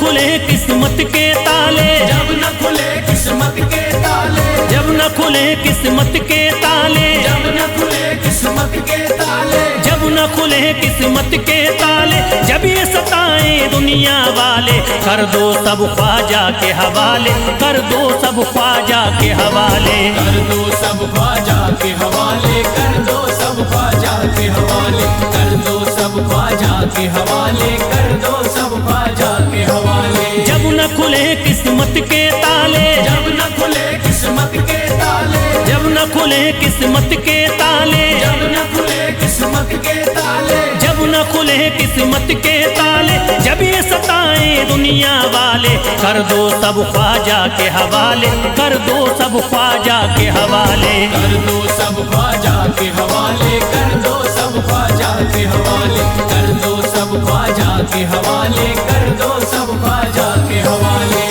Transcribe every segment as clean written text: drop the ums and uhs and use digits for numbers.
खुले किस्मत के ताले, जब न खुले किस्मत के ताले, जब न खुले किस्मत के ताले, जब न खुले किस्मत के ताले, जब न खुले किस्मत के ताले, जब ये सताए दुनिया वाले, कर दो सब ख्वाजा के हवाले, कर दो सब ख्वाजा के हवाले, कर दो सब ख्वाजा के हवाले, कर दो सब ख्वाजा के हवाले, कर दो सब ख्वाजा के हवाले, कर दो सब ख्वाजा के हवाले। जब न खुले किस्मत के ताले, जब न खुले किस्मत के ताले, जब न खुले किस्मत के ताले, जब न खुले किस्मत के ताले, जब न खुले किस्मत के ताले, जब ये सताए दुनिया वाले, कर दो सब ख्वाजा के हवाले, कर दो सब ख्वाजा के हवाले, कर दो सब ख्वाजा के हवाले, कर दो सब ख्वाजा के हवाले, कर दो सब ख्वाजा के हवाले, कर दो सब ख्वाजा के हवाले।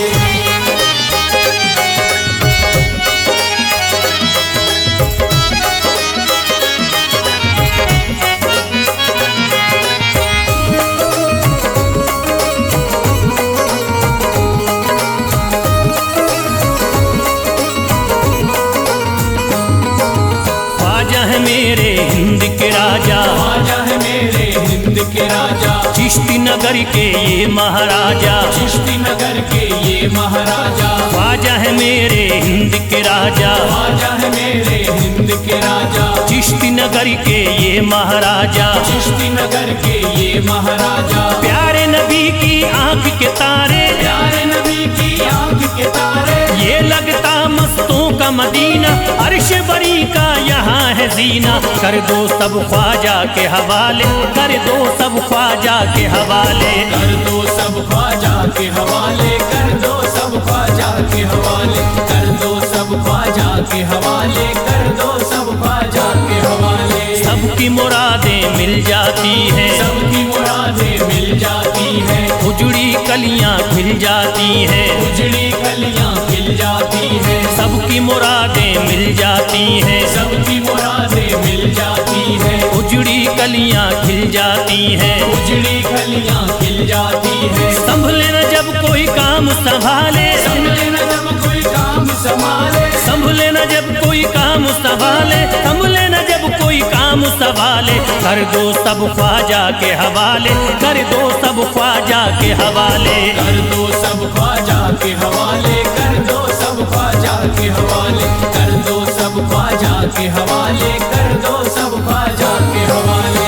ख्वाजा है मेरे हिंद के राजा, ख्वाजा है मेरे हिंद के राजा, चिश्ती नगर के ये महाराजा, चिश्ती नगर के ये महाराजा, ख्वाजा है मेरे हिंद के राजा, ख्वाजा है मेरे हिंद के राजा, चिश्ती नगर के ये महाराजा, चिश्ती नगर के ये महाराजा, प्यारे नबी की आंख के तारे, प्यारे नबी की आंख के तारे, ये लगता मस्तों का मदीना, अर्श बरी का यहाँ है जीना, कर दो सब ख्वाजा के हवाले, कर दो सब ख्वाजा के हवाले, कर दो सब ख्वाजा के हवाले, कर दो सब ख्वाजा के हवाले, कर दो सब ख्वाजा के हवाले, कर दो सब ख्वाजा के हवाले। सबकी मुरादें मिल जाती हैं, सबकी मुरादें मिल जाती हैं, उजड़ी कलियां खिल जाती हैं, उजड़ी कलियां खिल जाती हैं, सबकी मुरादें मिल जाती हैं, सबकी मुरादें मिल जाती हैं, उजड़ी कलियां खिल जाती हैं, उजड़ी कलियां खिल जाती हैं। संभले न जब कोई काम संभाले, संभले न जब कोई काम संभाले, संभले न जब कोई काम संभाले, संभले न जब कोई काम संभाले, कर दो सब ख्वाजा के हवाले, कर दो सब ख्वाजा के हवाले, कर दो सब ख्वाजा के हवाले, कर दो सब ख्वाजा के हवाले, कर दो सब ख्वाजा के हवाले, कर दो सब ख्वाजा के हवाले।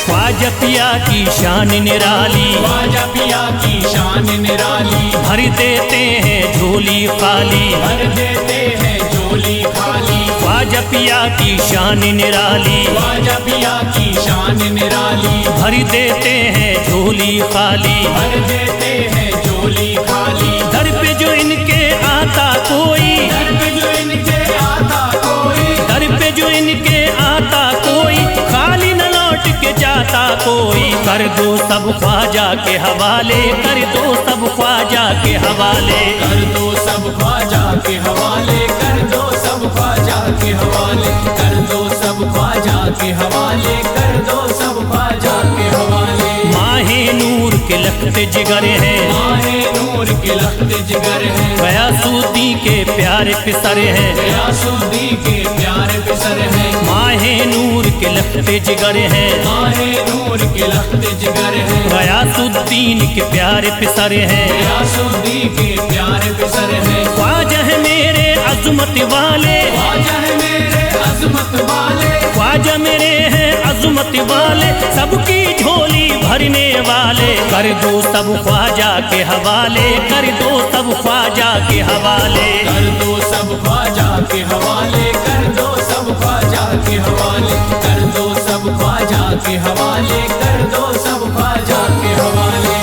ख्वाजा पिया की शान निराली, ख्वाजा पिया की शान निराली, भर देते हैं झोली खाली, भर देते हैं झोली खाली, ख्वाजा पिया की शान निराली, ख्वाजा पिया की शान निराली, भर देते हैं झोली खाली, भर देते हैं झोली खाली, दर पे जो इनके आता कोई, दर पे जो इनके आता कोई, दर पे जो इनके आता कोई, खाली न लौट के जाता कोई, कर दो सब ख्वाजा के हवाले, कर दो सब ख्वाजा के हवाले, कर दो सब ख्वाजा के हवाले, कर दो सब ख्वाजा के हवाले, कर दो सब ख्वाजा के हवाले, कर दो सब ख्वाजा के हवाले। माहे नूर के लखते जिगर हैं, माहे नूर के लखते जिगर हैं, गयासुद्दीन के प्यारे पिसर हैं, गयासुद्दीन के प्यारे पिसर हैं, माहे नूर के लखते जिगर हैं, माहे नूर के लखते जिगर हैं, गयासुद्दीन के प्यारे पिसर हैं, गयासुद्दीन के प्यारे पिसर हैं। ख्वाजा है मेरे अज़मत वाले, ख्वाजा है मेरे अज़मत वाले, ख्वाजा मेरे हैं अज़मत वाले, सबकी झोली भरने वाले, कर दो सब ख्वाजा के हवाले, कर दो सब ख्वाजा के हवाले, कर दो सब ख्वाजा के हवाले, कर दो सब ख्वाजा के हवाले, कर दो सब ख्वाजा के हवाले, कर दो सब ख्वाजा के हवाले।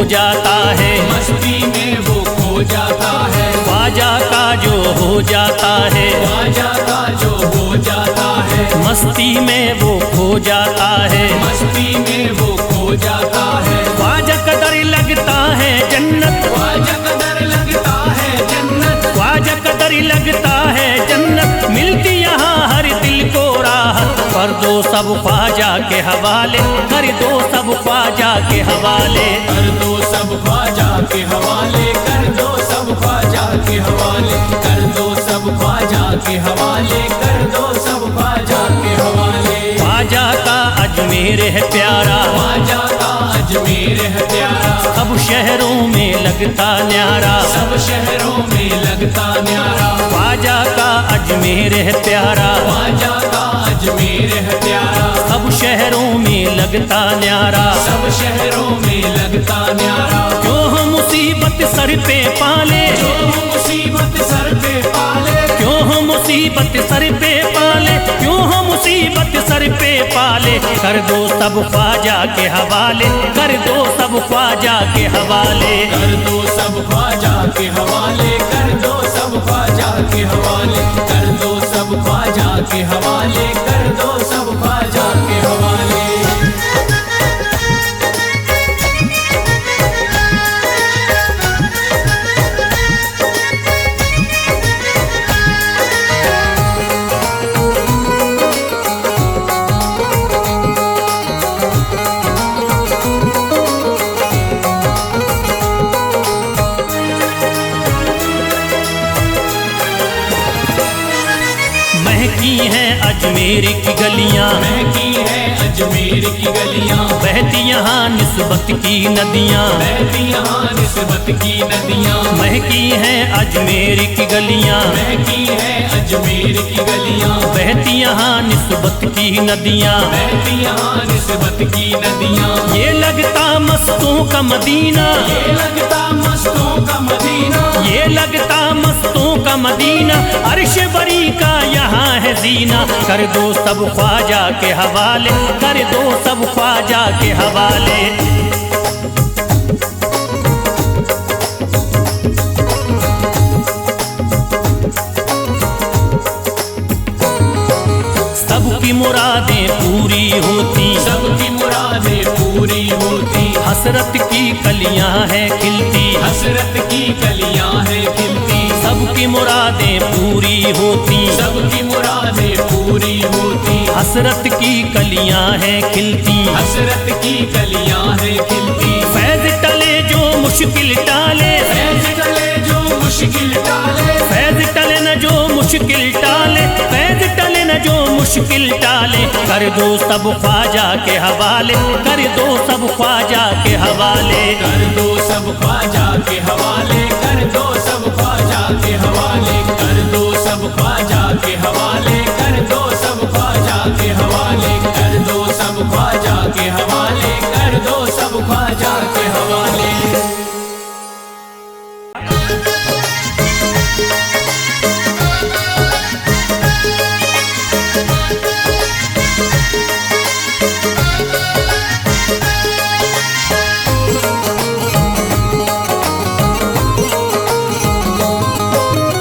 जाता है, मस्ती में वो खो जाता है, ख्वाजा का जो हो जाता है, ख्वाजा का जो हो जाता है, मस्ती में वो खो जाता है, मस्ती में वो खो जाता है। ख्वाजा कदर लगता है जन्नत, ख्वाजा कदर लगता है जन्नत, ख्वाजा कदर लगता है जन्नत, मिलती यहाँ हर दिल को राहत। कर दो सब ख्वाजा के हवाले, कर दो सब ख्वाजा के हवाले, कर दो सब ख्वाजा के हवाले, कर दो सब ख्वाजा के हवाले, कर दो सब ख्वाजा के हवाले, कर दो सब ख्वाजा के हवाले। ख्वाजा का अजमेर है प्यारा, ख्वाजा का अजमेर है प्यारा, सब शहरों में लगता न्यारा, सब शहरों में लगता न्यारा। ख्वाजा का अजमेर है प्यारा, ख्वाजा का अजमेर है प्यारा, सब शहरों में लगता न्यारा। सब शहरों में लगता न्यारा। क्यों हम मुसीबत सर पे पाले, जो मुसीबत सर पे पाले, क्यों हम मुसीबत सर पे पाले, क्यों हम मुसीबत सर पे पाले। कर दो सब ख्वाजा के हवाले, कर दो सब ख्वाजा के हवाले, कर दो सब ख्वाजा के हवाले, कर दो सब ख्वाजा के हवाले, कर दो सब ख्वाजा के हवाले, कर दो सब ख्वाजा के हवाले। महकी हैं अजमेर की गलियां, महकी है अजमेर की गलियां, बहती यहाँ निस्बत की नदियाँ, बहती यहाँ निस्बत की नदियां। महकी हैं अजमेर की गलियां, महकी है अजमेर की गलियां, बहती यहाँ निस्बत की नदियाँ। बहती यहाँ निस्बत की नदियां। ये लगता मस्तों का मदीना, ये लगता मस्तों का मदीना, ये लगता मस्तों का मदीना, अर्श बरी का यहाँ है जीना। कर दो सब ख्वाजा के हवाले, कर दो सब ख्वाजा के हवाले। सबकी मुरादें पूरी होती, सबकी मुरादें पूरी होती, हसरत की कलियां हैं खिलती, हसरत की कलियां हैं खिलती। सबकी मुरादें पूरी होती, सबकी मुरादें पूरी होती, हसरत की कलियां हैं खिलती। हसरत की कलियां हैं खिलती। फैज टले जो मुश्किल टाले, फैज टले जो मुश्किल टाले, फैज टले न जो मुश्किल टाले, फैज टले न जो मुश्किल टाले। कर दो सब ख्वाजा के हवाले, कर दो सब ख्वाजा के हवाले, कर दो सब ख्वाजा के हवाले, कर दो सब ख्वाजा के हवाले, कर दो सब ख्वाजा के हवाले, कर दो सब ख्वाजा के हवाले, कर दो सब ख्वाजा के हवाले, कर दो सब ख्वाजा के हवाले।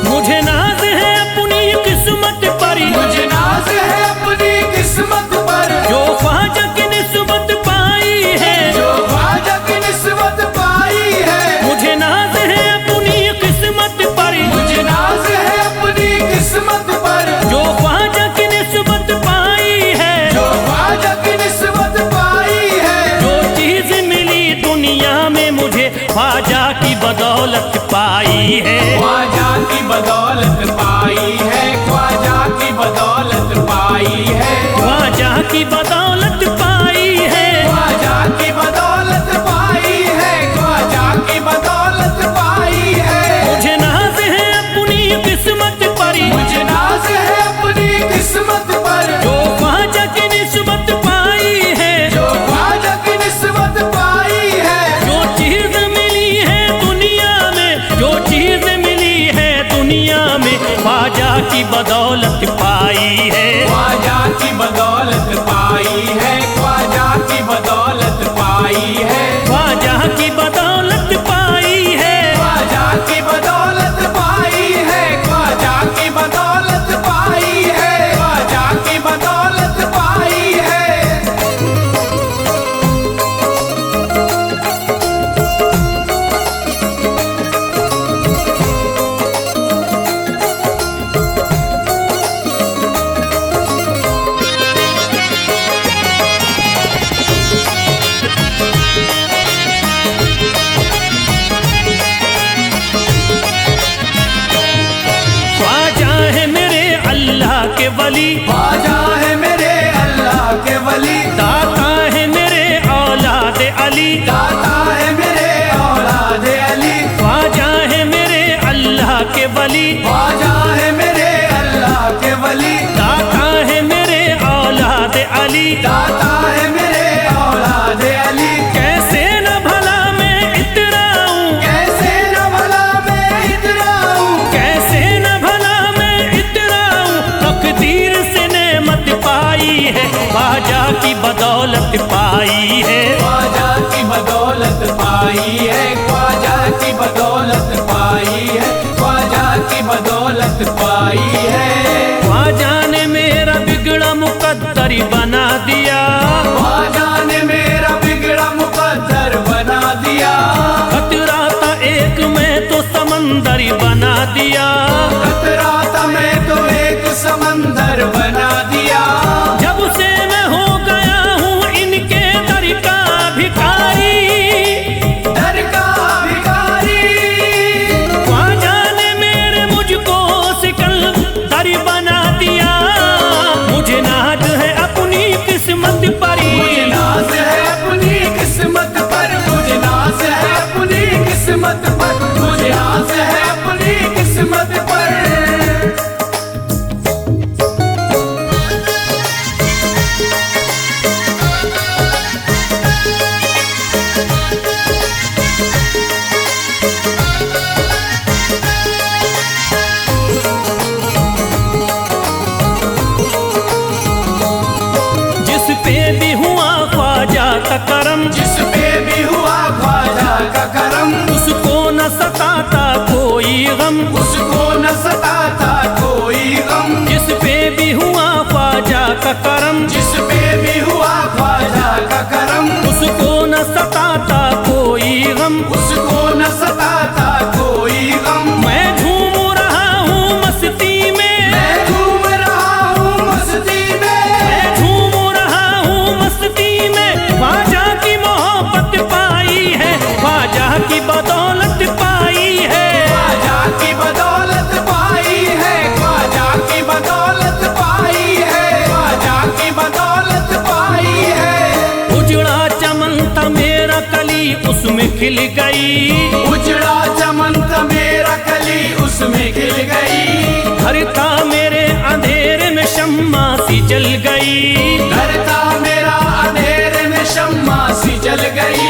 मुझे नाज है अपनी किस्मत पर, मुझे नाज है अपनी किस्मत पर, जो ख्वाजा की निस्बत पाई है, जो ख्वाजा की निस्बत पाई है। मुझे नाज है अपनी किस्मत पर, मुझे नाज है अपनी किस्मत पर, जो ख्वाजा की निस्बत पाई है, जो ख्वाजा की निस्बत पाई है। जो चीज मिली दुनिया में मुझे ख्वाजा की बदौलत पाई है, ख्वाजा की बदौलत पाई है, ख्वाजा की बदौलत पाई है, ख्वाजा की बदौलत पाई है, ख्वाजा की बदौलत पाई है, ख्वाजा की बदौलत पाई है। मुझे नाज है अपनी किस्मत पर, मुझे नाज है अपनी किस्मत पर, जो ख्वाजा की निस्बत पाई है, जो ख्वाजा की निस्बत पाई है। जो चीज मिली है दुनिया में, जो चीज मिली है दुनिया में ख्वाजा की बदौलत पाई है, ख्वाजा की बदौलत पाई है, ख्वाजा की बदौलत पाई है, ख्वाजा की बदौलत के वली, ख्वाजा है मेरे अल्लाह के वली, दाता है मेरे औलाद अली, दाता है मेरे औलाद अली, ख्वाजा है मेरे अल्लाह के वली, ख्वाजा है मेरे अल्लाह के वली, दाता है मेरे औलाद अली, दाता है मेरे औलाद अली। कैसे न भला मैं इतराऊं, कैसे न भला मैं इतराऊं, कैसे न भला मैं इतराऊं, तकदीर से नेमत पाई है, ख्वाजा की बदौलत पाई है, ख्वाजा की बदौलत पाई है, ख्वाजा की बदौलत पाई है, ख्वाजा की बदौलत पाई है। ख्वाजा ने मेरा बिगड़ा मुकद्दर बना दिया, ख्वाजा ने मेरा बिगड़ा मुकद्दर बना दिया, खतरा था एक मैं तो समंदर बना दिया, खतरा था मैं तो एक समंदर बना दिया। जब से मैं हो गया हूँ इनके दर का भिखारी, दर का भिखारी, ख्वाजा ने मेरे मुझको सिकंदर बना दिया, मुझे नाज है अपनी किस्मत परी, मुझे नाज है अपनी किस्मत पर, मुझे नाज है अपनी किस्मत पर, मुझे नाज है अपनी किस्मत पर। जिस पे भी हुआ ख्वाजा का करम, जिस पे भी हुआ ख्वाजा का करम, उसको न सताता कोई गम, उसको न सताता कोई गम। जिस पे भी हुआ ख्वाजा का करम, जिस पे भी हुआ ख्वाजा का करम, उसको न सताता कोई गम, उसको न सताता कोई गम। मैं झूम रहा हूँ मस्ती में, मैं झूम रहा हूँ मस्ती में, मैं झूम रहा हूँ मस्ती में, ख्वाजा की मोहब्बत पाई है, ख्वाजा की बदौलत पाई है, ख्वाजा की बदौलत पाई है, ख्वाजा की बदौलत पाई है, ख्वाजा की बदौलत पाई है। उजड़ा चमन था मेरा कली उसमें खिल गई, उजड़ा चमन था मेरा कली उसमें खिल गई, घर था मेरे अंधेरे में शम्मा सी जल गई, घर था मेरा अंधेरे में शम्मा सी जल गई।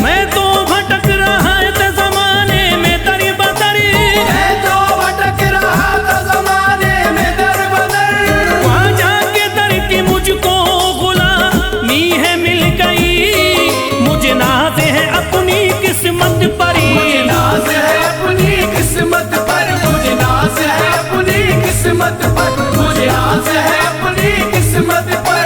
मैं तो भटक रहा था जमाने में दर बदर, मैं तो भटक रहा था जमाने में दर बदर, ख्वाजा के दर की मुझको गुलामी है मिल गई, मुझे नाज है अपनी किस्मत परी, मुझे नाज है अपनी किस्मत पर, मुझे नाज है अपनी किस्मत पर, मुझे नाज है अपनी किस्मत पर।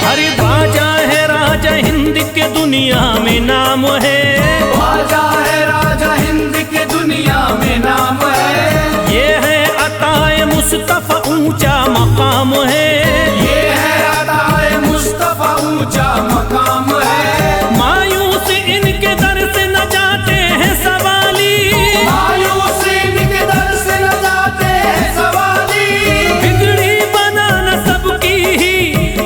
हरे ख्वाजा है राजा हिंद के दुनिया में नाम है, ख्वाजा है राजा हिंद के दुनिया में नाम है, ये है अताए मुस्तफा ऊंचा मकाम है, ये है अताए मुस्तफा ऊंचा मकाम है। मायूस इनके दर से न जाते हैं सवाली, मायूस इनके दर से न जाते हैं सवाली, बिगड़ी बनाना सबकी ही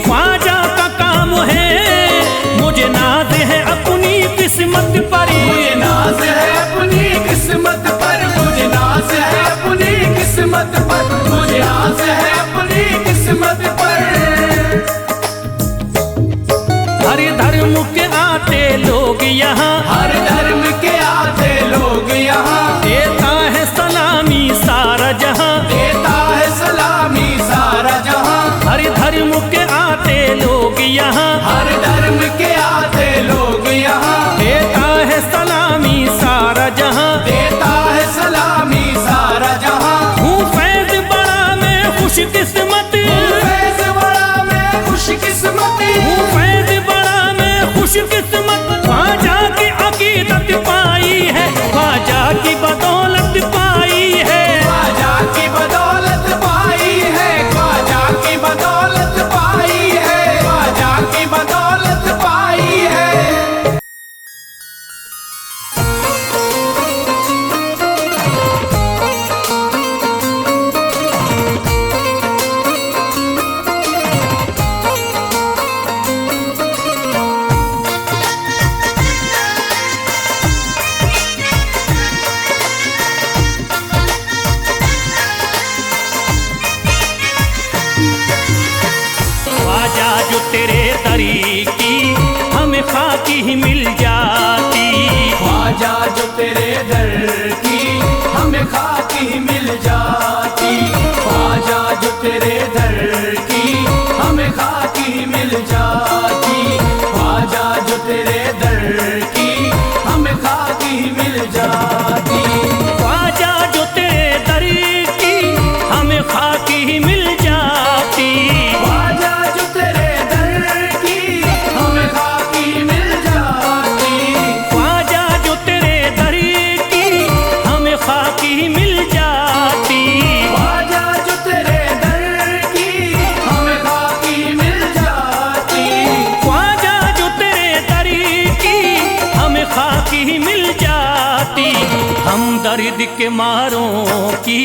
ख्वाजा का काम है, मुझे नाज है अपनी किस्मत परी, मुझे नाज है अपनी किस्मत पर, मुझे नाज है अपनी किस्मत पर, मुझे नाज है अपनी किस्मत पर। हर धर्म के आते लोग यहाँ, हर धर्म के आते लोग यहाँ, देता है सलामी सारा जहाँ, देता है सलामी सारा जहाँ। हर धर्म के आते लोग यहाँ, हर धर्म के आते लोग यहाँ, देता है सलामी सारा जहाँ, देता है सलामी सारा जहाँ। हूँ फैज बड़ा मैं खुशकिस्मत, फैज़ बड़ा मैं खुशकिस्मत, हूँ फैज बड़ा मैं की बदौलत पाई है, ख्वाजा की बदौलत पाई है, ख्वाजा की बदौलत पाई है, ख्वाजा की बदौलत पाई है। ख्वाजा जो तेरे दरी की हमें खाकी ही मिल जाती, ख्वाजा जो तेरे दर की हमें खाकी ही मिल जाती, ख्वाजा जो तेरे दर की हमें खाकी ही मिल जाती, ख्वाजा जो तेरे दर की हमें खाकी ही मिल जाती। ख्वाजा जो तेरे दरी की हमें खाकी ही मिल जाती, ख्वाजा जो तेरे दर की हमें खाकी मिल जाती, ख्वाजा जो तेरे दरी की हमें खाकी ही मिल जाती, ख्वाजा जो तेरे दर की हमें खाकी मिल जाती, ख्वाजा जो तेरे दरी की हमें खाकी ही मिल जाती। हम दर्द के मारों की,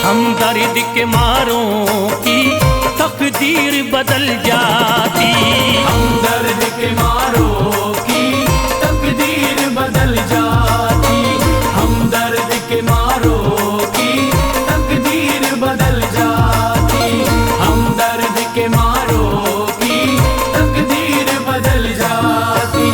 हम दर्द के मारों की तकदीर बदल जाती, हम दर्द के मारों की तकदीर बदल जाती, हम दर्द के मारों की तकदीर बदल जाती, हम दर्द के मारों की तकदीर बदल जाती।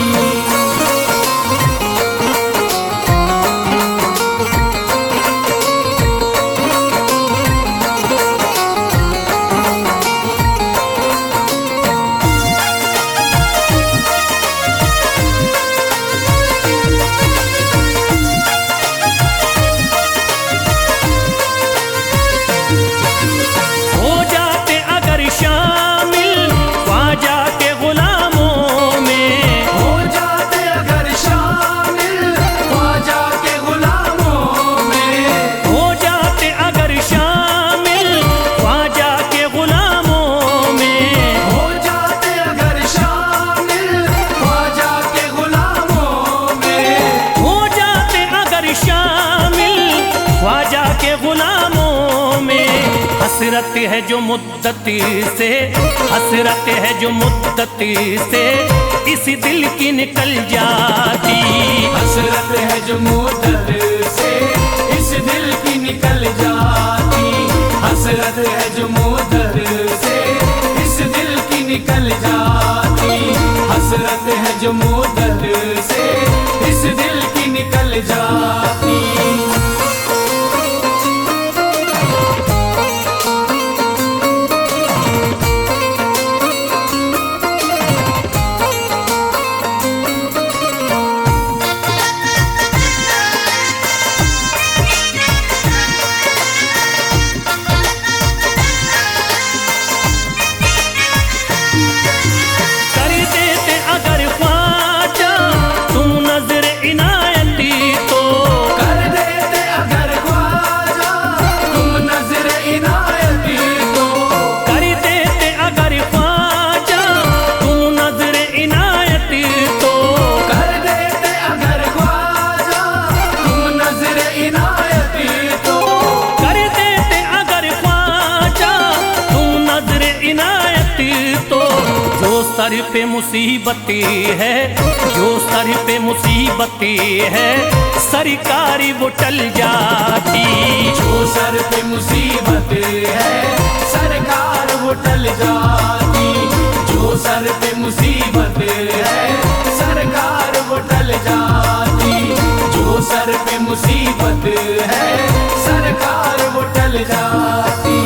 हो जाते अगर शामिल ख्वाजा के गुलामों में, हो जाते अगर शामिल ख्वाजा के गुलामों में, हो जाते अगर शामिल ख्वाजा के गुलामों में, हो जाते अगर शामिल ख्वाजा के गुलामों में, हो जाते अगर शामिल ख्वाजा के गुलामों में। हसरत है जो मुद्दती से, हसरत है जो मुद्दती से इस दिल की निकल जाती, हसरत है जो मुद्दत से इस दिल की निकल जाती, हसरत है जो मुद्दत से इस दिल की निकल जाती, हसरत है जो मुद्दत से इस दिल की निकल जाती। कर देते अगर ख्वाजा तुम नजर इनायती तो, कर देते अगर ख्वाजा तुम नजर इनायती तो, कर देते अगर ख्वाजा तुम नजर इनायती तो, कर देते अगर ख्वाजा तुम नजर इनायती तो, कर देते अगर ख्वाजा तुम नजर इनायती तो। जो सर पे मुसीबती है, जो सर पे मुसीबती है सरकारी वो टल जाती, जो सर पे मुसीबत है सरकार वो टल जाती, जो सर पे मुसीबत है सरकार वो टल जाती, जो सर पे मुसीबत है सरकार वो टल जाती।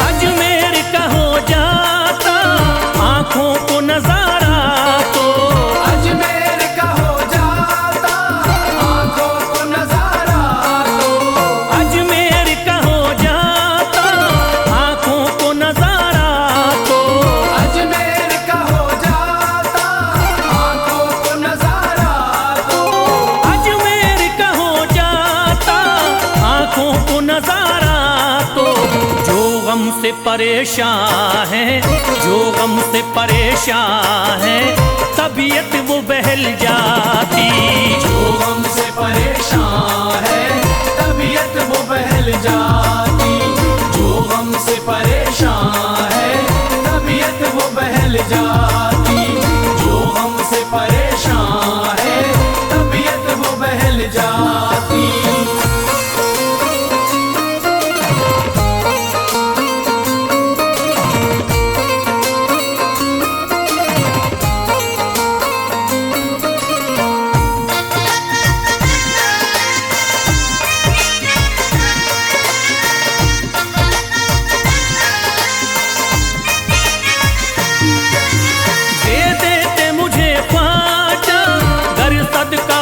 अजमेर का हो जाता परेशान हैं, जो गम से परेशान हैं, तबीयत वो बहल जाती। जो गम से परेशान है तबीयत वो बहल जाती। जो गम से परेशान है तबीयत वो बहल जाती। जो गम से परेशान है तबीयत वो बहल जाती।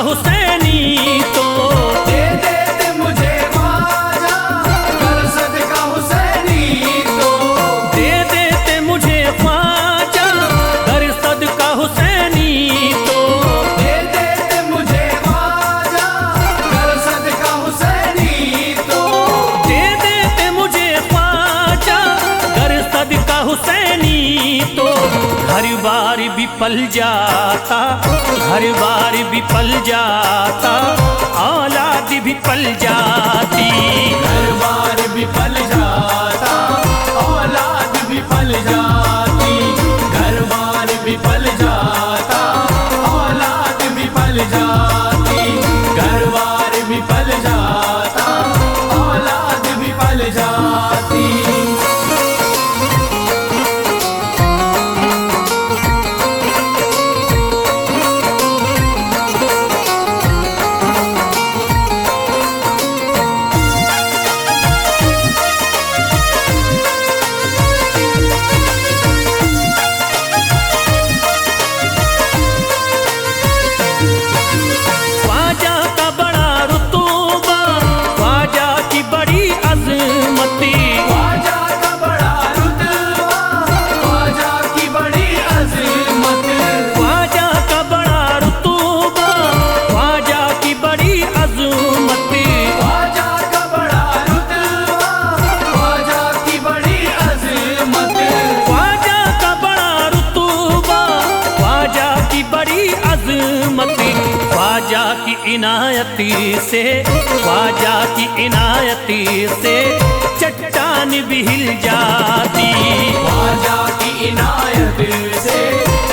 हुसैनी तो दे देते मुझे ख्वाजा कर सदका हुसैनी तो। दे देते मुझे ख्वाजा कर सदका हुसैनी तो। दे देते मुझे ख्वाजा कर सदका हुसैनी तो। दे देते मुझे ख्वाजा कर सदका हुसैनी तो। हर बार भी पल जाता, हर बार भी पल जाता, औलाद भी पल जाती। हर बार भी पल जाता औलाद भी पल जाती। घर बार भी पल जाता औलाद भी पल जाती। घर बार भी पल जाता औलाद भी पल जाती। ख्वाजा की इनायती से, ख्वाजा की इनायती से चट्टान भी हिल जाती। ख्वाजा की इनायत से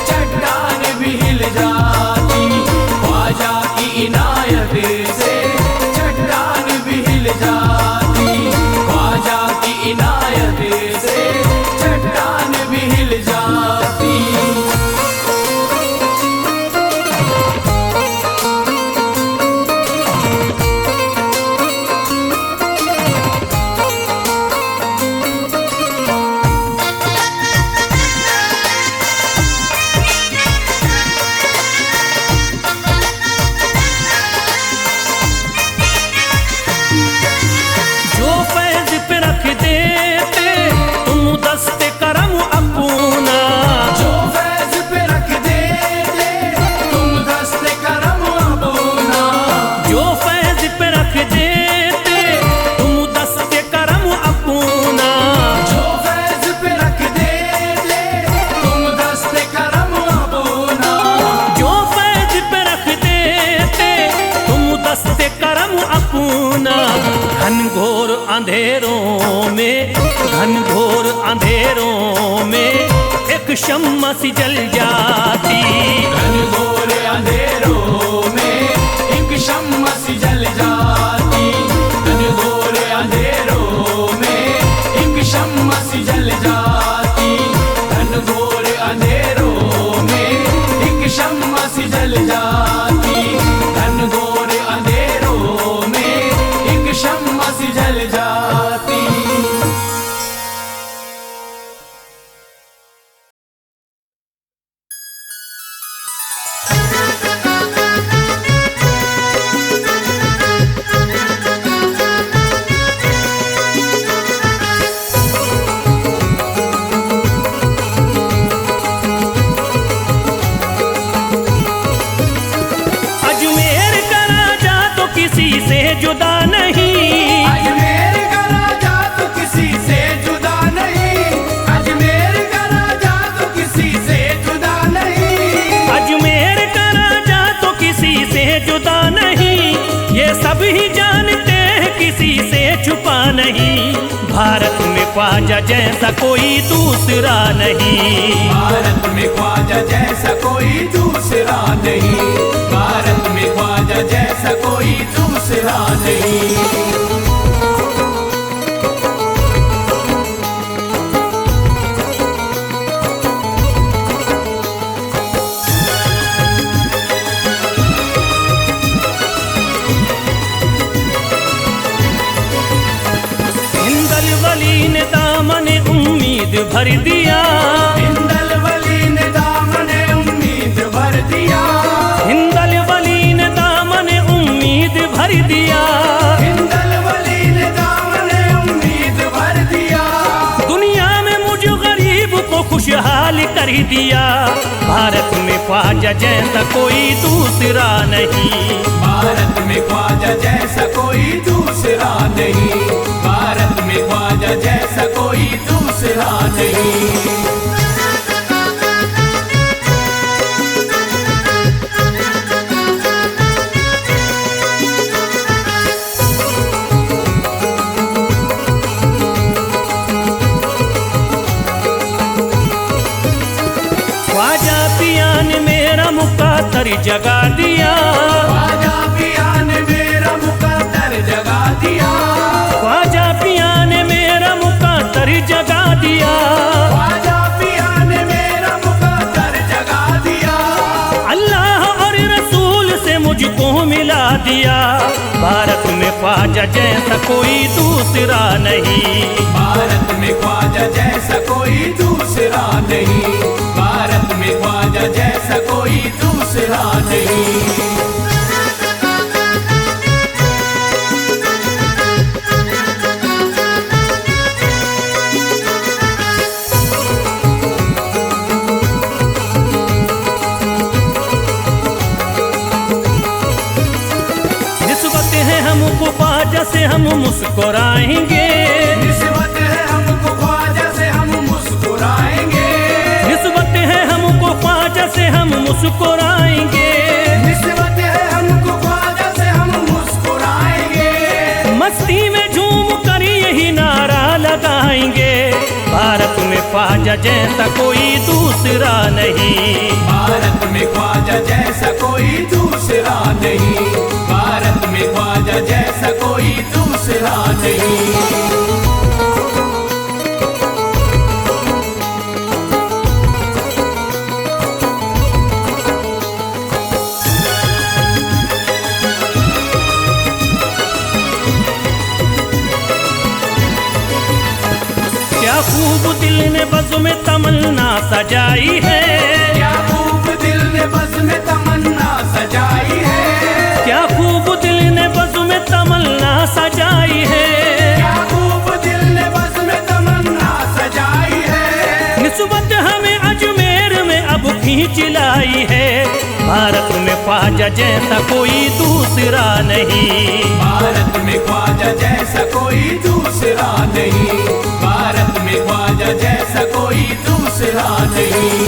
चट्टान भी हिल जाती। ख्वाजा की इनायत से चट्टान भी हिल जाती। ख्वाजा की इनायत से चट्टान भी हिल जाती। घनघोर अंधेरों में, घनघोर अंधेरों में एक शम्मा सी जल जाती। घनघोर अंधेरों में एक शम्मा सी जल जाती। घनघोर अंधेरों में एक शम्मा सी जल जाती। घनघोर अंधेरों में एक शम्मा सी जल जाती। घनघोर अंधेरों में एक शम्मा सी जल जाती। छुपा नहीं। भारत में ख्वाजा जैसा कोई दूसरा नहीं। भारत में ख्वाजा जैसा कोई दूसरा नहीं। भारत में ख्वाजा जैसा कोई दूसरा नहीं। हिंदल वली ने दामन उम्मीद भर दिया। हिंदल वली ने दामन उम्मीद भर दिया। हिंदल वली ने दामन उम्मीद भर दिया। हिंदल वली ने दामन उम्मीद भर दिया। दुनिया में मुझ गरीब को खुशहाल कर दिया। भारत में ख्वाजा जैसा कोई दूसरा नहीं। भारत में ख्वाजा जैसा कोई दूसरा नहीं। भारत में ख्वाजा जैसा कोई दूसरा नहीं। ख्वाजा पिया ने मेरा मुक़द्दर जगा दिया। ख्वाजा पिया ने मेरा मुक़द्दर जगा दिया। ख्वाजा पिया ने मेरा मुक़द्दर जगा दिया। ख्वाजा पिया ने मेरा मुक़द्दर जगा दिया। अल्लाह और रसूल से मुझको मिला दिया। भारत में ख्वाजा जैसा कोई दूसरा नहीं। भारत में ख्वाजा जैसा कोई दूसरा नहीं। भारत में ख्वाजा जैसा कोई दूसरा नहीं। निस्बत है हमको ख्वाजा से हम मुस्कुराएंगे। निस्बत है हमको ख्वाजा से हम मुस्कुराएंगे। निस्बत है हमको ख्वाजा से हम मुस्कुराएंगे। निस्बत है हमको ख्वाजा से हम मुस्कुराएंगे। मस्ती में झूम कर यही नारा लगाएंगे। भारत में ख्वाजा जैसा कोई दूसरा नहीं। भारत में ख्वाजा जैसा कोई दूसरा नहीं। भारत में ख्वाजा जैसा कोई दूसरा नहीं। क्या खूब दिल ने बज़्म में तमन्ना सजाई है। क्या खूब दिल ने बज़्म में तमन्ना सजाई है। क्या खूब दिल ने बज़्म में तमन्ना सजाई है। क्या खूब दिल ने बज़्म में तमन्ना सजाई है। निस्बत हमें अजमेर में अब खींच लाई है। भारत में ख्वाजा जैसा कोई दूसरा नहीं। भारत में ख्वाजा जैसा कोई दूसरा नहीं। भारत में ख्वाजा जैसा कोई दूसरा नहीं।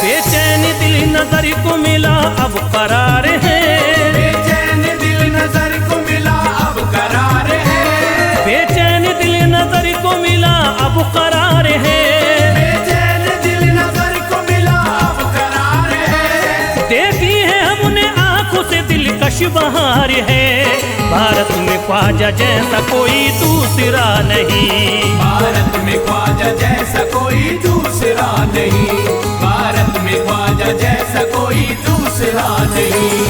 बेचैन दिल नजर को मिला अब करार है। बेचैन दिल नजर को मिला अब करार है। बेचैन दिल नजर को मिला अब करार है। बेचैन दिल नजर को मिला अब करार है। देखी है हमने आंखों से दिलकश बहार है। भारत में ख्वाजा जैसा कोई दूसरा नहीं। भारत में ख्वाजा जैसा कोई दूसरा नहीं। भारत में ख्वाजा जैसा कोई दूसरा नहीं।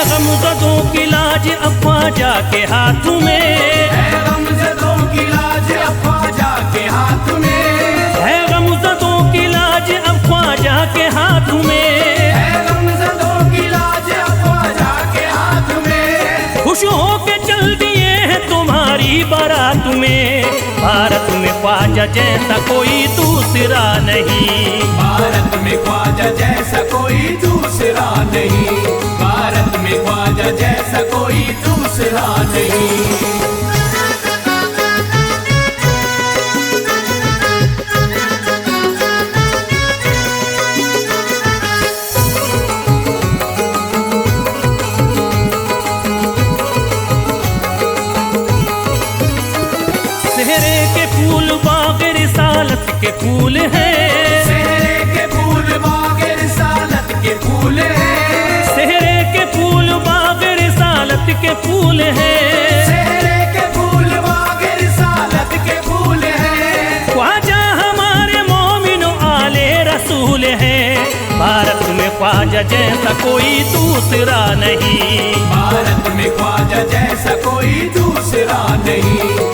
गमज़दों की लाज अब ख्वाजा के हाथ में है। गमज़दों की लाज अब ख्वाजा के हाथ में है। गमज़दों की लाज अब ख्वाजा के हाथ में है। गमज़दों की लाज अब ख्वाजा के हाथ में ख्वाजा जैसा कोई दूसरा नहीं। भारत में ख्वाजा जैसा कोई दूसरा नहीं, भारत में ख्वाजा जैसा कोई दूसरा नहीं। सेहरे के फूल बाग रिसालत के फूल हैं, सेहरे के फूल बाग रिसालत के फूल हैं, सेहरे के फूल बाग रिसालत के फूल हैं, सेहरे के फूल बाग रिसालत के फूल हैं। ख्वाजा हमारे मोमिनो आले रसूल हैं। भारत में ख्वाजा जैसा कोई दूसरा नहीं, भारत में ख्वाजा जैसा कोई दूसरा नहीं।